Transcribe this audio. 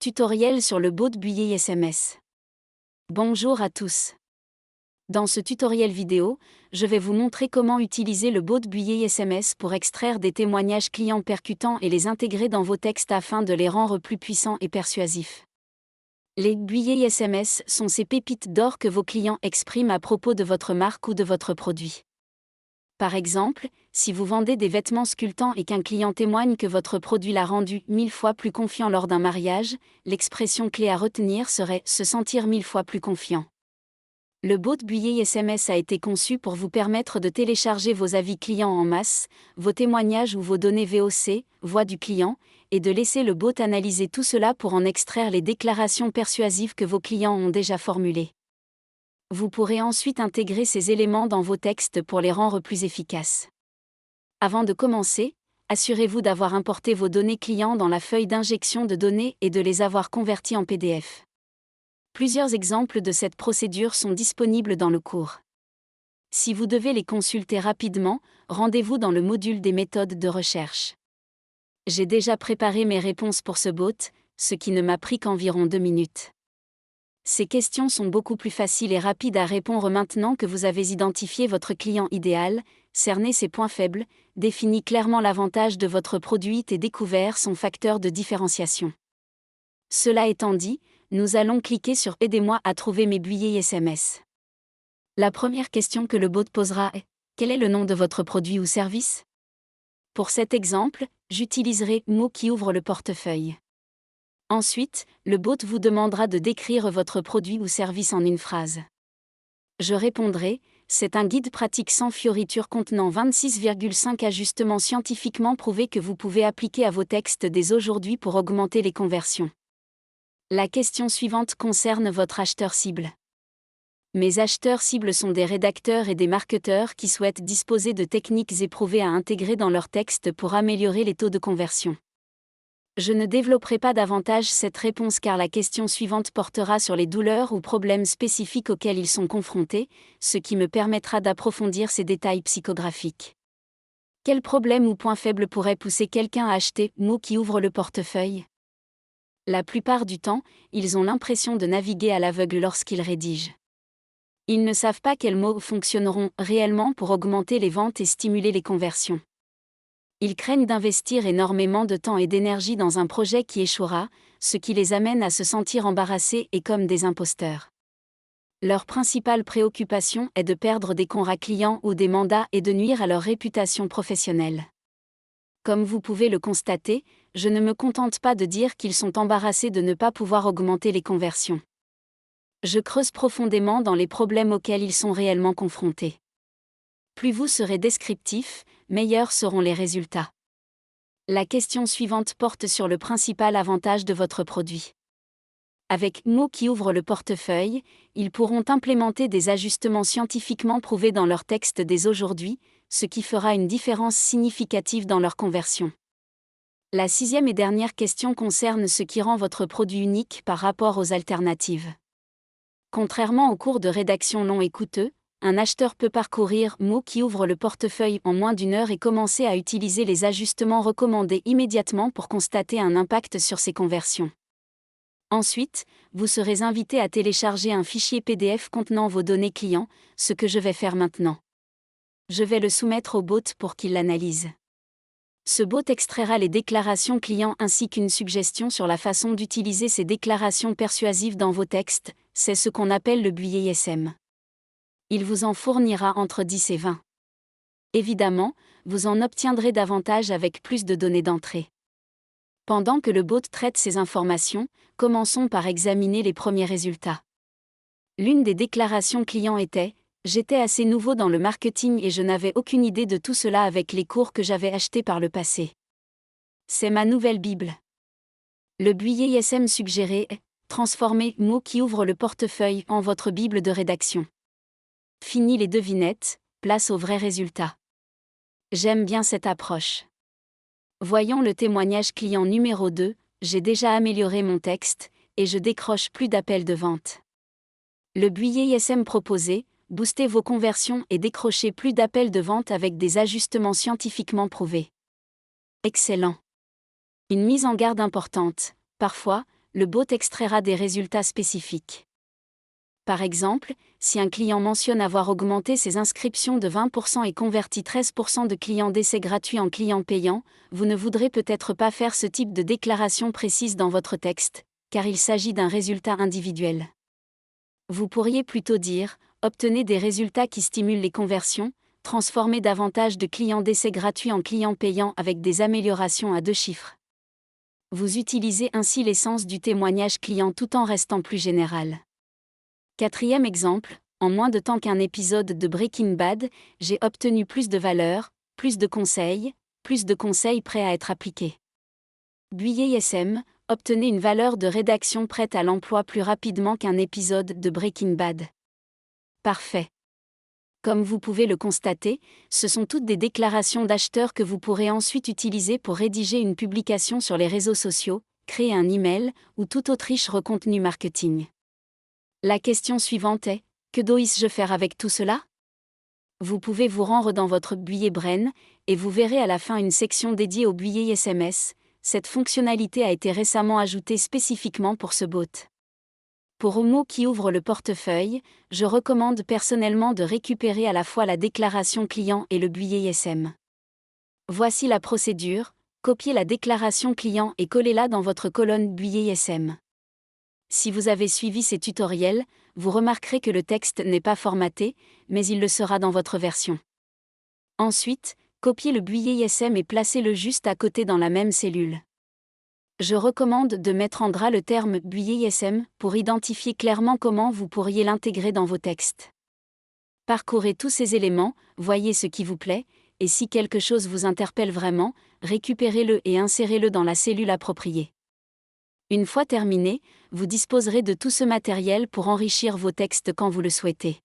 Tutoriel sur le bot Buyer SMS. Bonjour à tous. Dans ce tutoriel vidéo, je vais vous montrer comment utiliser le bot Buyer SMS pour extraire des témoignages clients percutants et les intégrer dans vos textes afin de les rendre plus puissants et persuasifs. Les Buyer SMS sont ces pépites d'or que vos clients expriment à propos de votre marque ou de votre produit. Par exemple, si vous vendez des vêtements sculptants et qu'un client témoigne que votre produit l'a rendu 1000 fois plus confiant lors d'un mariage, l'expression clé à retenir serait « se sentir 1000 fois plus confiant ». Le bot Buyer SMS a été conçu pour vous permettre de télécharger vos avis clients en masse, vos témoignages ou vos données VOC, voix du client, et de laisser le bot analyser tout cela pour en extraire les déclarations persuasives que vos clients ont déjà formulées. Vous pourrez ensuite intégrer ces éléments dans vos textes pour les rendre plus efficaces. Avant de commencer, assurez-vous d'avoir importé vos données clients dans la feuille d'injection de données et de les avoir converties en PDF. Plusieurs exemples de cette procédure sont disponibles dans le cours. Si vous devez les consulter rapidement, rendez-vous dans le module des méthodes de recherche. J'ai déjà préparé mes réponses pour ce bot, ce qui ne m'a pris qu'environ 2 minutes. Ces questions sont beaucoup plus faciles et rapides à répondre maintenant que vous avez identifié votre client idéal, cerné ses points faibles, défini clairement l'avantage de votre produit et découvert son facteur de différenciation. Cela étant dit, nous allons cliquer sur « Aidez-moi à trouver mes billets SMS ». La première question que le bot posera est « Quel est le nom de votre produit ou service ?» Pour cet exemple, j'utiliserai « Mot qui ouvre le portefeuille ». Ensuite, le bot vous demandera de décrire votre produit ou service en une phrase. Je répondrai, c'est un guide pratique sans fioritures contenant 26,5 ajustements scientifiquement prouvés que vous pouvez appliquer à vos textes dès aujourd'hui pour augmenter les conversions. La question suivante concerne votre acheteur cible. Mes acheteurs cibles sont des rédacteurs et des marketeurs qui souhaitent disposer de techniques éprouvées à intégrer dans leurs textes pour améliorer les taux de conversion. Je ne développerai pas davantage cette réponse car la question suivante portera sur les douleurs ou problèmes spécifiques auxquels ils sont confrontés, ce qui me permettra d'approfondir ces détails psychographiques. Quel problème ou point faible pourrait pousser quelqu'un à acheter « Mot qui ouvre le portefeuille » ? La plupart du temps, ils ont l'impression de naviguer à l'aveugle lorsqu'ils rédigent. Ils ne savent pas quels mots fonctionneront réellement pour augmenter les ventes et stimuler les conversions. Ils craignent d'investir énormément de temps et d'énergie dans un projet qui échouera, ce qui les amène à se sentir embarrassés et comme des imposteurs. Leur principale préoccupation est de perdre des contrats clients ou des mandats et de nuire à leur réputation professionnelle. Comme vous pouvez le constater, je ne me contente pas de dire qu'ils sont embarrassés de ne pas pouvoir augmenter les conversions. Je creuse profondément dans les problèmes auxquels ils sont réellement confrontés. Plus vous serez descriptif, meilleurs seront les résultats. La question suivante porte sur le principal avantage de votre produit. Avec « Mot qui ouvre le portefeuille », ils pourront implémenter des ajustements scientifiquement prouvés dans leur texte dès aujourd'hui, ce qui fera une différence significative dans leur conversion. La 6e et dernière question concerne ce qui rend votre produit unique par rapport aux alternatives. Contrairement aux cours de rédaction longs et coûteux, un acheteur peut parcourir « Mot qui ouvre le portefeuille » en moins d'1 heure et commencer à utiliser les ajustements recommandés immédiatement pour constater un impact sur ses conversions. Ensuite, vous serez invité à télécharger un fichier PDF contenant vos données clients, ce que je vais faire maintenant. Je vais le soumettre au bot pour qu'il l'analyse. Ce bot extraira les déclarations clients ainsi qu'une suggestion sur la façon d'utiliser ces déclarations persuasives dans vos textes, c'est ce qu'on appelle le Buyer SM. Il vous en fournira entre 10 et 20. Évidemment, vous en obtiendrez davantage avec plus de données d'entrée. Pendant que le bot traite ces informations, commençons par examiner les premiers résultats. L'une des déclarations clients était « J'étais assez nouveau dans le marketing et je n'avais aucune idée de tout cela avec les cours que j'avais achetés par le passé. C'est ma nouvelle Bible. » Le Buyer SM suggéré est « Transformez « Mot qui ouvre le portefeuille » en votre Bible de rédaction. Fini les devinettes, place aux vrais résultats. J'aime bien cette approche. Voyons le témoignage client numéro 2, j'ai déjà amélioré mon texte, et je décroche plus d'appels de vente. Le Buyer SM proposé, boostez vos conversions et décrochez plus d'appels de vente avec des ajustements scientifiquement prouvés. Excellent. Une mise en garde importante, parfois, le bot extraira des résultats spécifiques. Par exemple, si un client mentionne avoir augmenté ses inscriptions de 20% et converti 13% de clients d'essai gratuits en clients payants, vous ne voudrez peut-être pas faire ce type de déclaration précise dans votre texte, car il s'agit d'un résultat individuel. Vous pourriez plutôt dire « Obtenez des résultats qui stimulent les conversions, transformez davantage de clients d'essai gratuits en clients payants avec des améliorations à 2 chiffres. » Vous utilisez ainsi l'essence du témoignage client tout en restant plus général. 4e exemple, en moins de temps qu'un épisode de Breaking Bad, j'ai obtenu plus de valeur, plus de conseils prêts à être appliqués. Buyer SM, obtenez une valeur de rédaction prête à l'emploi plus rapidement qu'un épisode de Breaking Bad. Parfait. Comme vous pouvez le constater, ce sont toutes des déclarations d'acheteurs que vous pourrez ensuite utiliser pour rédiger une publication sur les réseaux sociaux, créer un email ou tout autre riche contenu marketing. La question suivante est, que dois-je faire avec tout cela? Vous pouvez vous rendre dans votre Buyer Brain, et vous verrez à la fin une section dédiée au Buyer SMS. Cette fonctionnalité a été récemment ajoutée spécifiquement pour ce bot. Pour un mot qui ouvre le portefeuille, je recommande personnellement de récupérer à la fois la déclaration client et le Buyer SM. Voici la procédure, copiez la déclaration client et collez-la dans votre colonne Buyer SM. Si vous avez suivi ces tutoriels, vous remarquerez que le texte n'est pas formaté, mais il le sera dans votre version. Ensuite, copiez le Buyer SM et placez-le juste à côté dans la même cellule. Je recommande de mettre en gras le terme Buyer SM pour identifier clairement comment vous pourriez l'intégrer dans vos textes. Parcourez tous ces éléments, voyez ce qui vous plaît, et si quelque chose vous interpelle vraiment, récupérez-le et insérez-le dans la cellule appropriée. Une fois terminé, vous disposerez de tout ce matériel pour enrichir vos textes quand vous le souhaitez.